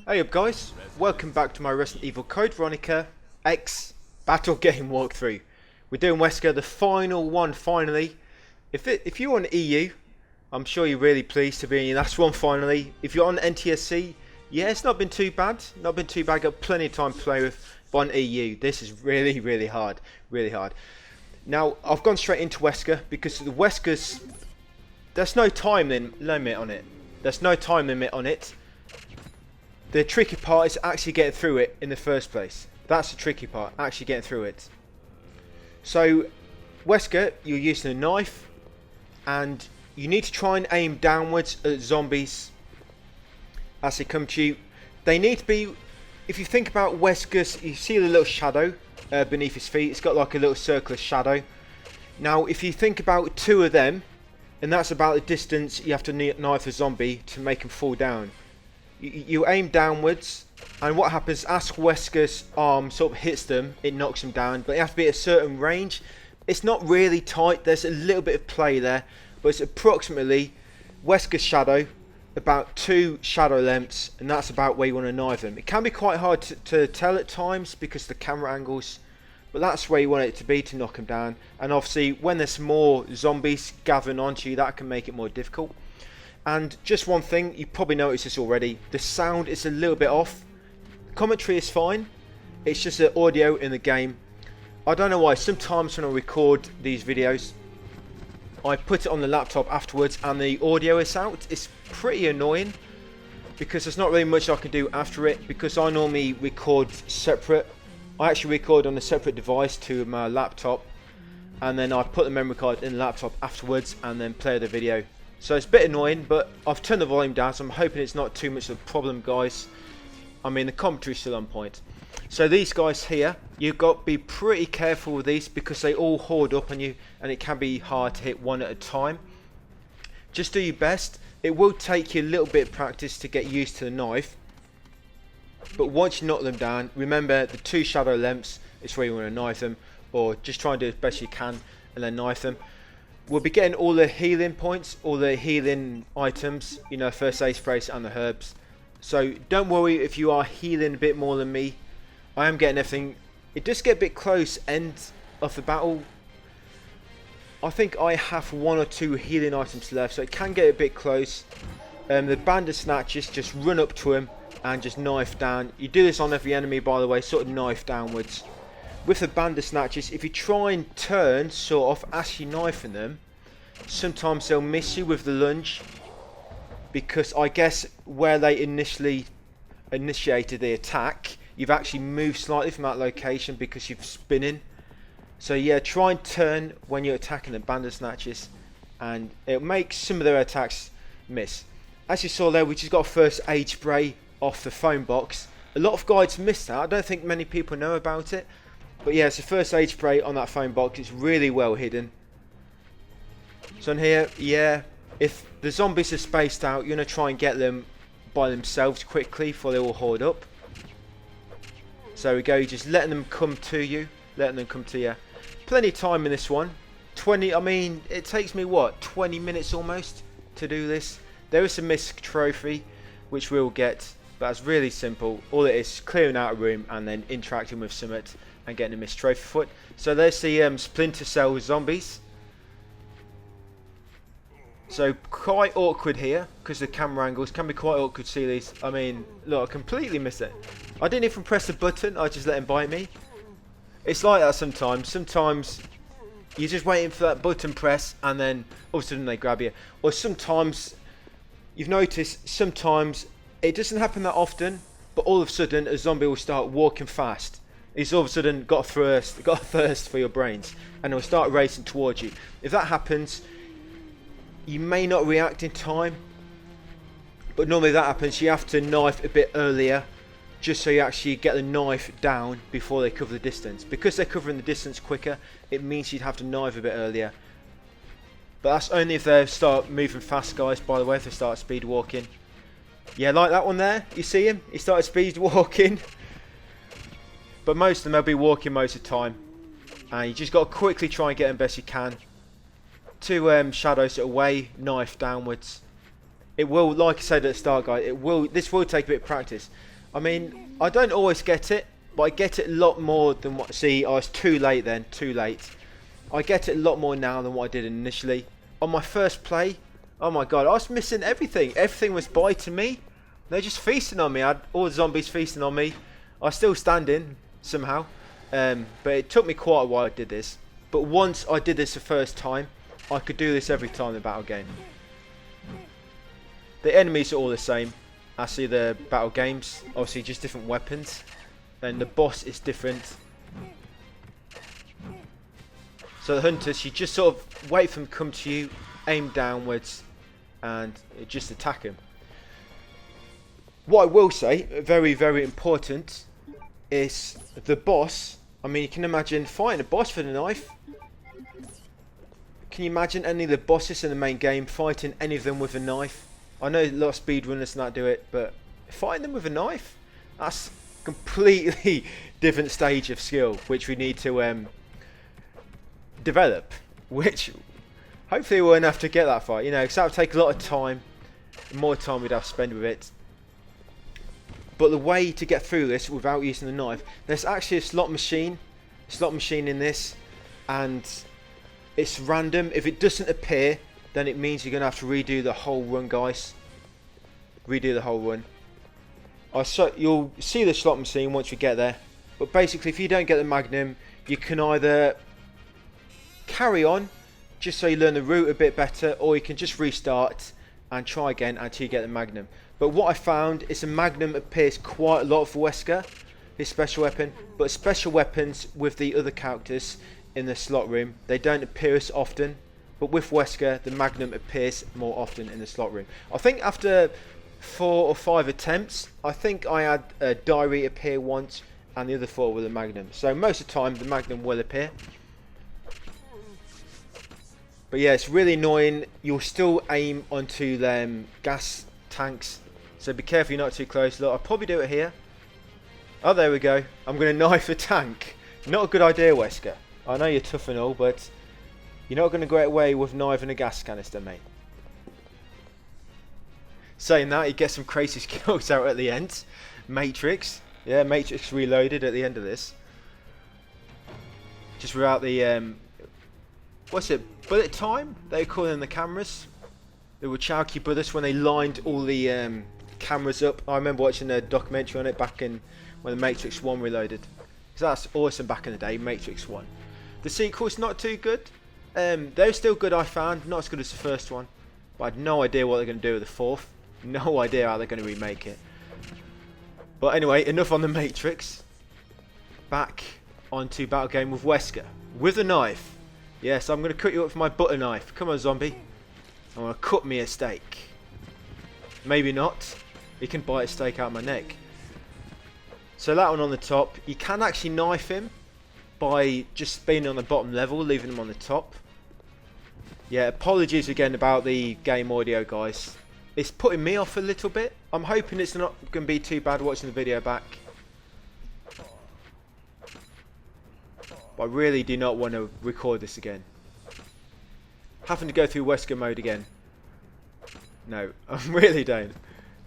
Hey up guys, welcome back to my Resident Evil Code Veronica X battle game walkthrough. We're doing Wesker, the final one finally. If you're on EU, I'm sure you're really pleased to be in your last one finally. If you're on NTSC, yeah, it's not been too bad. Got plenty of time to play with. But on EU, this is really hard. Now, I've gone straight into Wesker because the Weskers, there's no time limit on it. The tricky part is actually getting through it in the first place. That's the tricky part, actually getting through it. So, Wesker, you're using a knife, and you need to try and aim downwards at zombies as they come to you. They need to be, if you think about Wesker's, you see the little shadow beneath his feet. It's got like a little circular shadow. Now, if you think about two of them, and that's about the distance you have to knife a zombie to make him fall down. You aim downwards, and what happens as Wesker's arm sort of hits them, it knocks them down, but you have to be at a certain range. It's not really tight, there's a little bit of play there, but it's approximately Wesker's shadow, about 2 shadow lengths, and that's about where you want to knife them. It can be quite hard to tell at times because of the camera angles, but that's where you want it to be to knock them down. And obviously when there's more zombies gathering onto you, that can make it more difficult. And just one thing, you probably noticed this already, the sound is a little bit off. Commentary is fine, it's just the audio in the game. I don't know why, sometimes when I record these videos, I put it on the laptop afterwards and the audio is out. It's pretty annoying because there's not really much I can do after it, because I normally record separate. I actually record on a separate device to my laptop, and then I put the memory card in the laptop afterwards and then play the video. So it's a bit annoying, but I've turned the volume down, so I'm hoping it's not too much of a problem, guys. I mean, the commentary's still on point. So these guys here, you've got to be pretty careful with these because they all hoard up on you, and it can be hard to hit one at a time. Just do your best. It will take you a little bit of practice to get used to the knife, but once you knock them down, remember the 2 shadow lengths is where you want to knife them, or just try and do as best you can and then knife them. We'll be getting all the healing points, all the healing items, you know, first aid sprays and the herbs. So don't worry if you are healing a bit more than me. I am getting everything. It does get a bit close end of the battle. I think I have 1 or 2 healing items left, so it can get a bit close. The bandit snatchers, just run up to him and just knife down. You do this on every enemy, by the way, sort of knife downwards. With the bandit snatchers, if you try and turn sort of as you're knifing them, sometimes they'll miss you with the lunge, because I guess where they initially initiated the attack, you've actually moved slightly from that location because you're spinning. So yeah, try and turn when you're attacking the bandit snatchers, and it'll make some of their attacks miss. As you saw there, we just got a first aid spray off the phone box. A lot of guides miss that. I don't think many people know about it. But yeah, it's a first aid spray on that phone box. It's really well hidden. So in here, yeah, if the zombies are spaced out, you're going to try and get them by themselves quickly before they all hoard up. So we go, just letting them come to you. Plenty of time in this one. I mean, it takes me, what, 20 minutes almost to do this. There is a missed trophy, which we'll get. But it's really simple. All it is clearing out a room and then interacting with Summit and getting a missed trophy foot. So there's the Splinter Cell zombies. So quite awkward here because the camera angles can be quite awkward to see these. I mean, look, I completely missed it. I didn't even press the button, I just let him bite me. It's like that sometimes. Sometimes you're just waiting for that button press and then all of a sudden they grab you. Or sometimes, you've noticed, sometimes it doesn't happen that often, but all of a sudden a zombie will start walking fast. He's all of a sudden got a thirst for your brains, and he'll start racing towards you. If that happens, you may not react in time, but normally that happens. You have to knife a bit earlier, just so you actually get the knife down before they cover the distance. Because they're covering the distance quicker, it means you'd have to knife a bit earlier. But that's only if they start moving fast, guys, by the way, if they start speed walking. Yeah, like that one there, you see him? He started speed walking. But most of them, they'll be walking most of the time. And you just got to quickly try and get them best you can. 2 shadows away, knife downwards. It will, like I said at the start, guys, this will take a bit of practice. I mean, I don't always get it, but I get it a lot more than what... See, I was too late then, too late. I get it a lot more now than what I did initially. On my first play, oh my god, I was missing everything. Everything was biting me. They're just feasting on me. I had all the zombies feasting on me. I was still standing, somehow. But it took me quite a while I did this. But once I did this the first time, I could do this every time in the battle game. The enemies are all the same. Actually, the battle games, obviously just different weapons. And the boss is different. So the hunters, you just sort of wait for them to come to you, aim downwards, and just attack him. What I will say, very, very important, is the boss. I mean, you can imagine fighting a boss with a knife. Can you imagine any of the bosses in the main game fighting any of them with a knife? I know a lot of speedrunners and that do it, but fighting them with a knife? That's completely different stage of skill, which we need to develop. Which, hopefully we won't have to get that far, you know, because that would take a lot of time. More time we'd have to spend with it. But the way to get through this without using the knife, there's actually a slot machine in this, and it's random. If it doesn't appear, then it means you're going to have to redo the whole run, guys. Redo the whole run. You'll see the slot machine once you get there. But basically, if you don't get the Magnum, you can either carry on, just so you learn the route a bit better, or you can just restart and try again until you get the Magnum. But what I found is the Magnum appears quite a lot for Wesker, his special weapon. But special weapons with the other characters in the slot room, they don't appear as often. But with Wesker, the Magnum appears more often in the slot room. I think after 4 or 5 attempts, I think I had a diary appear once, and the other 4 were the Magnum. So most of the time, the Magnum will appear. But yeah, it's really annoying. You'll still aim onto them gas tanks, so be careful you're not too close. Look, I'll probably do it here. Oh, there we go. I'm going to knife the tank. Not a good idea, Wesker. I know you're tough and all, but you're not going to get away with knifing a gas canister, mate. Saying that, you get some crazy skills out at the end. Matrix. Yeah, Matrix Reloaded at the end of this. Just without the... what's it? Bullet time? They were calling the cameras. They were Chowky bullets when they lined all the cameras up. I remember watching a documentary on it back in when the Matrix 1 Reloaded. Because that's awesome back in the day, Matrix 1. The sequel's not too good. They're still good, I found. Not as good as the first one. But I had no idea what they're going to do with the fourth. No idea how they're going to remake it. But anyway, enough on the Matrix. Back onto battle game with Wesker. With a knife. Yes, I'm going to cut you up with my butter knife. Come on, zombie. I'm going to cut me a steak. Maybe not. He can bite a steak out of my neck. So that one on the top. You can actually knife him by just being on the bottom level, leaving him on the top. Yeah, apologies again about the game audio, guys. It's putting me off a little bit. I'm hoping it's not going to be too bad watching the video back. But I really do not want to record this again. Having to go through Wesker mode again. No, I really don't.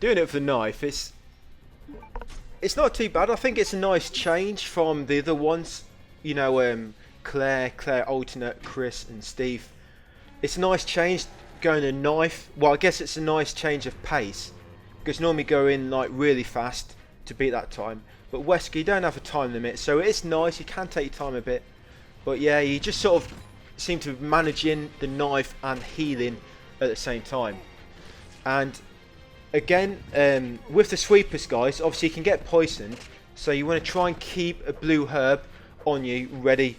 Doing it with the knife, it's not too bad. I think it's a nice change from the other ones. You know, Claire, Alternate, Chris and Steve. It's a nice change going a knife. Well, I guess it's a nice change of pace. Because normally go in like really fast to beat that time. But Wesker, you don't have a time limit. So it's nice, you can take your time a bit. But yeah, you just sort of seem to be managing the knife and healing at the same time. And again, with the sweepers, guys, obviously you can get poisoned. So you want to try and keep a blue herb on you ready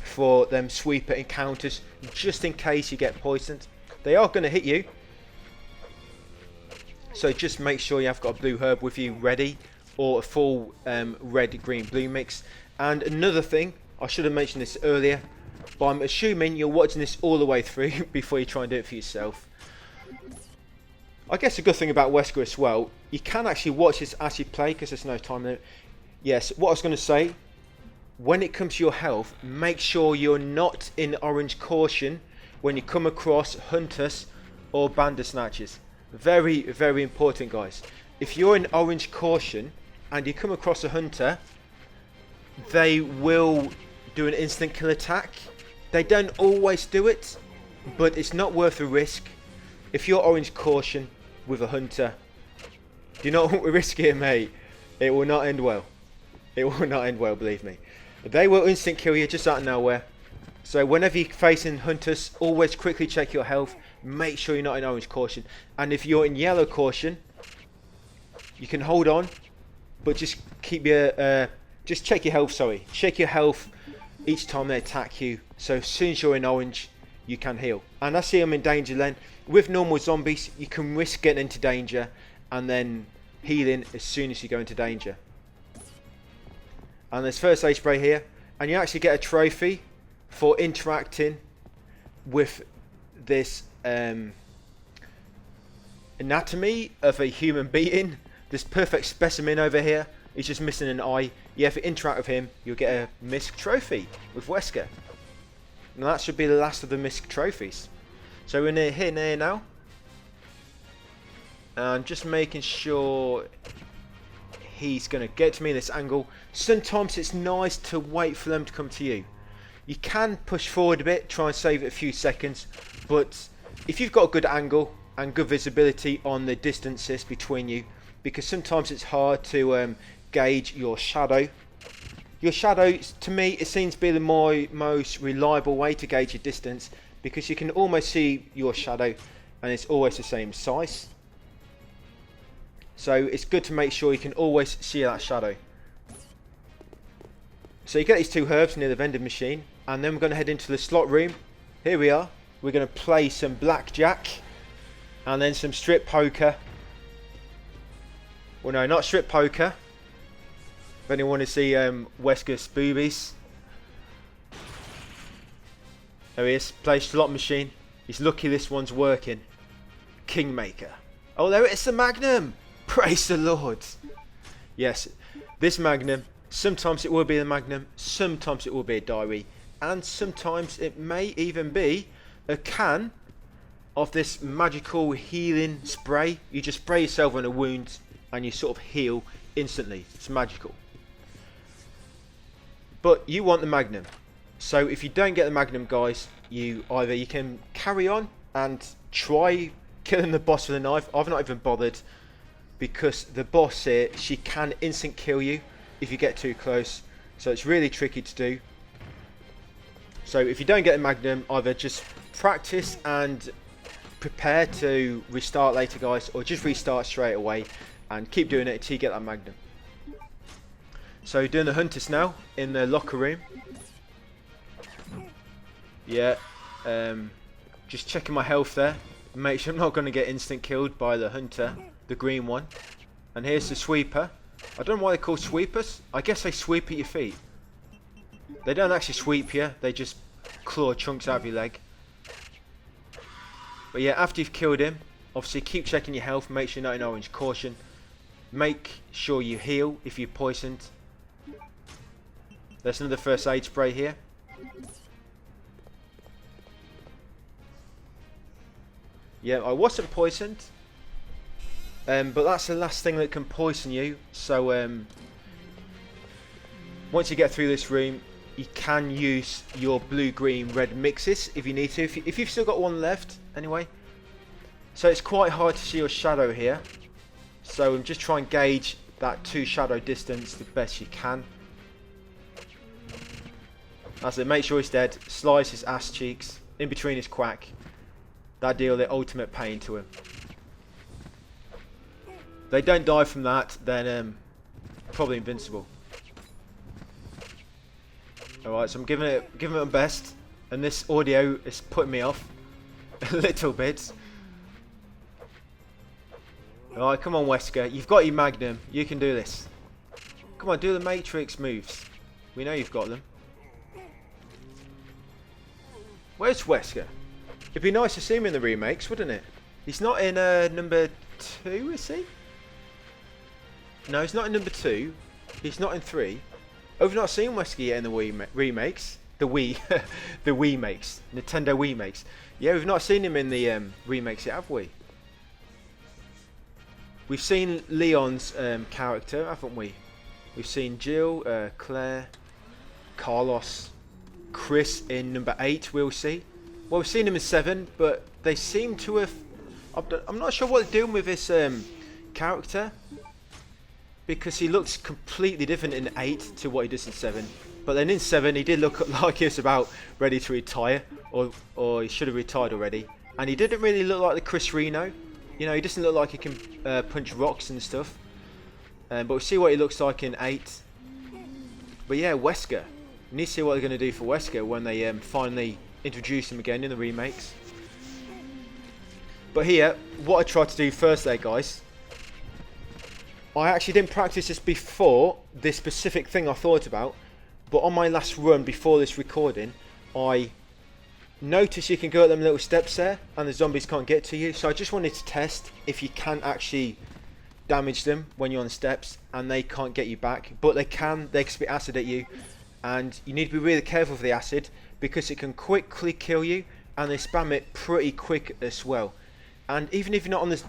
for them sweeper encounters, just in case you get poisoned. They are going to hit you, so just make sure you have got a blue herb with you ready, or a full red, green, blue mix. And another thing, I should have mentioned this earlier, but I'm assuming you're watching this all the way through before you try and do it for yourself. I guess a good thing about Wesker as well, you can actually watch this as you play because there's no time limit. Yes, what I was going to say, when it comes to your health, make sure you're not in orange caution when you come across hunters or bandit snatchers. Very, very important, guys. if you're in orange caution and you come across a hunter, they will do an instant kill attack. They don't always do it, but it's not worth the risk. If you're orange caution with a hunter, do not risk it, mate. It will not end well. It will not end well, believe me. They will instant kill you just out of nowhere. So whenever you're facing hunters, always quickly check your health. Make sure you're not in orange caution. And if you're in yellow caution, you can hold on, but just keep your just check your health. Sorry, check your health each time they attack you. So as soon as you're in orange, you can heal. And I see I'm in danger then. With normal zombies, you can risk getting into danger and then healing as soon as you go into danger. And there's first aid spray here, and you actually get a trophy for interacting with this anatomy of a human being. This perfect specimen over here. He's just missing an eye. Yeah, if you interact with him, you'll get a misc trophy with Wesker. Now that should be the last of the misc trophies. So we're near here now. And just making sure he's going to get to me in this angle. Sometimes it's nice to wait for them to come to you. You can push forward a bit, try and save it a few seconds. But if you've got a good angle and good visibility on the distances between you, because sometimes it's hard to gauge your shadow. Your shadow, to me, it seems to be the most reliable way to gauge your distance, because you can almost see your shadow and it's always the same size. So it's good to make sure you can always see that shadow. So you get these two herbs near the vending machine, and then we're going to head into the slot room. Here we are. We're going to play some blackjack and then some strip poker. Well, no, not strip poker. If anyone want to see Wesker's boobies. There he is. Play slot machine. He's lucky this one's working. Kingmaker. Oh, there it is, the Magnum. Praise the Lord. Yes, this Magnum, sometimes it will be the Magnum, sometimes it will be a diary, and sometimes it may even be a can of this magical healing spray. You just spray yourself on a wound and you sort of heal instantly. It's magical. But you want the Magnum. So if you don't get the Magnum, guys, you can carry on and try killing the boss with a knife. I've not even bothered, because the boss here, she can instant kill you if you get too close. So it's really tricky to do. So if you don't get a Magnum, either just practice and prepare to restart later, guys, or just restart straight away and keep doing it until you get that Magnum. So doing the hunters now in the locker room. Yeah, just checking my health there. Make sure I'm not going to get instant killed by the hunter, the green one. And here's the sweeper. I don't know why they're called sweepers. I guess they sweep at your feet. They don't actually sweep you, they just claw chunks out of your leg. But yeah, after you've killed him, obviously keep checking your health, make sure you're not in orange caution. Make sure you heal if you're poisoned. There's another first aid spray here. Yeah, I wasn't poisoned. But that's the last thing that can poison you. So once you get through this room, you can use your blue, green, red mixes if you need to. If you've still got one left, anyway. So it's quite hard to see your shadow here. So just try and gauge that to shadow distance the best you can. That's it. Make sure he's dead. Slice his ass cheeks in between his quack. That deal the ultimate pain to him. If they don't die from that, then probably invincible. Alright, so I'm giving it my best, and this audio is putting me off a little bit. Alright, come on, Wesker, you've got your Magnum, you can do this. Come on, do the Matrix moves. We know you've got them. Where's Wesker? It'd be nice to see him in the remakes, wouldn't it? He's not in number 2, is he? No, he's not in number 2. He's not in 3. Oh, we've not seen Wesker yet in the Wii remakes. The Wii, the Wii makes, Nintendo Wii makes. Yeah, we've not seen him in the remakes yet, have we? We've seen Leon's character, haven't we? We've seen Jill, Claire, Carlos, Chris in number 8, we'll see. Well, we've seen him in 7, but they seem to have... I'm not sure what they're doing with this character, because he looks completely different in 8 to what he does in 7. But then in 7, he did look like he was about ready to retire, or he should have retired already. And he didn't really look like the Chris Reno. You know, he doesn't look like he can punch rocks and stuff. But we'll see what he looks like in 8. But yeah, Wesker. We need to see what they're going to do for Wesker when they finally introduce him again in the remakes. But here, what I tried to do first there, guys, I actually didn't practice this before, this specific thing I thought about, but on my last run before this recording, I noticed you can go at them little steps there, and the zombies can't get to you, so I just wanted to test if you can actually damage them when you're on the steps, and they can't get you back, but they can spit acid at you, and you need to be really careful for the acid, because it can quickly kill you, and they spam it pretty quick as well. And even if you're not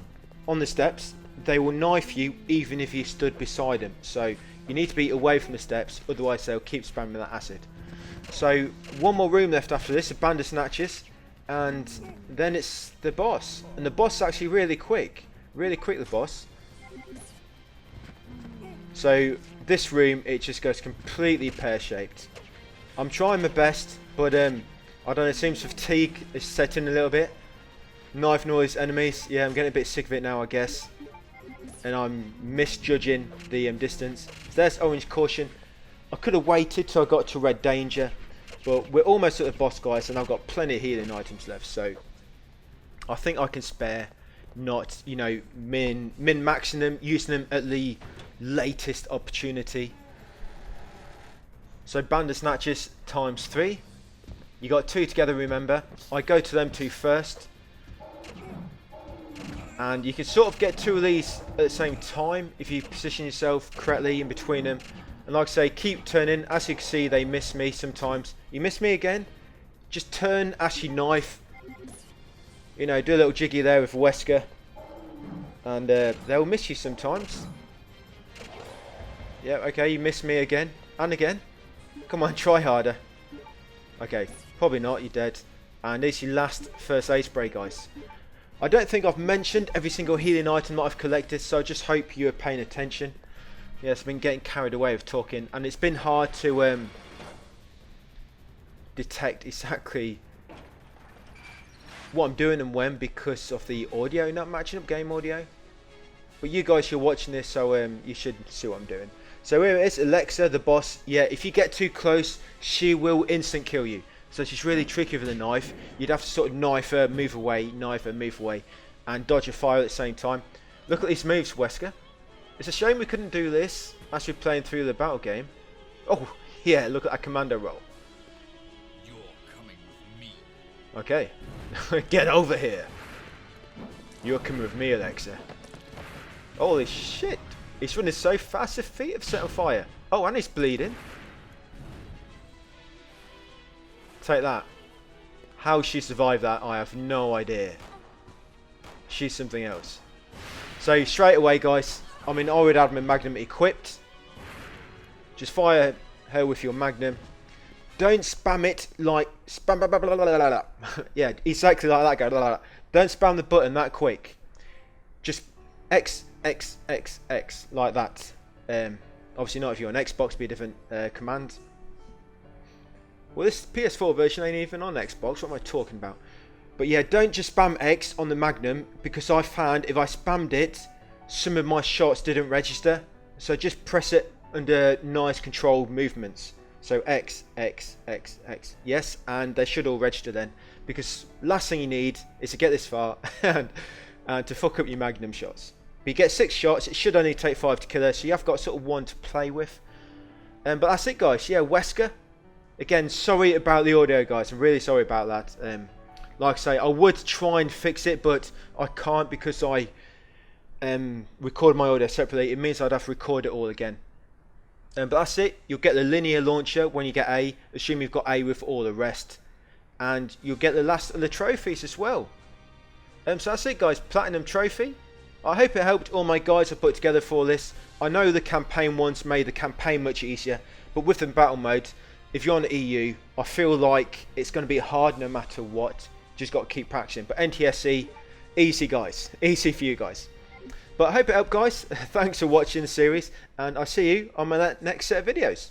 on the steps, they will knife you even if you stood beside them. So you need to be away from the steps, otherwise they'll keep spamming that acid. So one more room left after this, the Bandersnatchers, and then it's the boss. And the boss is actually really quick the boss. So this room, it just goes completely pear-shaped. I'm trying my best, but I don't know, it seems fatigue is setting a little bit. Knife noise enemies, yeah, I'm getting a bit sick of it now, I guess. And I'm misjudging the distance. So there's orange caution. I could have waited till I got to red danger, but we're almost at the boss, guys, and I've got plenty of healing items left, so I think I can spare, not, you know, min-maxing them, using them at the latest opportunity. So Bandersnatchers times 3. You got 2 together, remember. I go to them 2 first. And you can sort of get 2 of these at the same time if you position yourself correctly in between them. And like I say, keep turning. As you can see, they miss me sometimes. You miss me again? Just turn, actually knife. You know, do a little jiggy there with Wesker. And they'll miss you sometimes. Yeah, okay, you miss me again. And again. Come on, try harder. Okay, probably not, you're dead. And it's your last first aid spray, guys. I don't think I've mentioned every single healing item that I've collected, so I just hope you are paying attention. Yes, I've been getting carried away with talking, and it's been hard to detect exactly what I'm doing and when because of the audio not matching up, game audio. But you guys, you're watching this, so you should see what I'm doing. So here it is, Alexa, the boss. Yeah, if you get too close, she will instant kill you. So she's really tricky with a knife. You'd have to sort of knife her, move away, knife her, move away, and dodge a fire at the same time. Look at these moves, Wesker. It's a shame we couldn't do this as we're playing through the battle game. Oh, yeah, look at that commando roll. You're coming with me. Okay. Get over here. You're coming with me, Alexa. Holy shit. He's running so fast, his feet have set on fire. Oh, and he's bleeding. Take that. How she survived that, I have no idea. She's something else. So straight away, guys, I mean, I would have my Magnum equipped. Just fire her with your Magnum. Don't spam it like spam. Blah, blah, blah, blah, blah, blah. Yeah, exactly like that. Go. Blah, blah, blah. Don't spam the button that quick. Just X X X X like that. Obviously not if you're on Xbox, be a different command. Well, this PS4 version ain't even on Xbox. What am I talking about? But yeah, don't just spam X on the Magnum, because I found if I spammed it, some of my shots didn't register. So just press it under nice controlled movements. So X, X, X, X. Yes, and they should all register then. Because last thing you need is to get this far and to fuck up your Magnum shots. But you get 6 shots, it should only take 5 to kill her, so you have got sort of 1 to play with. But that's it, guys. Yeah, Wesker. Again, sorry about the audio, guys. I'm really sorry about that. Like I say, I would try and fix it, but I can't because I record my audio separately. It means I'd have to record it all again. But that's it. You'll get the linear launcher when you get A. Assume you've got A with all the rest. And you'll get the last of the trophies as well. So that's it, guys. Platinum trophy. I hope it helped all my guides I put together for this. I know the campaign ones made the campaign much easier, but with the battle mode, if you're on the EU, I feel like it's going to be hard no matter what. Just got to keep practicing. But NTSC, easy guys, easy for you guys. But I hope it helped guys. Thanks for watching the series, and I'll see you on my next set of videos.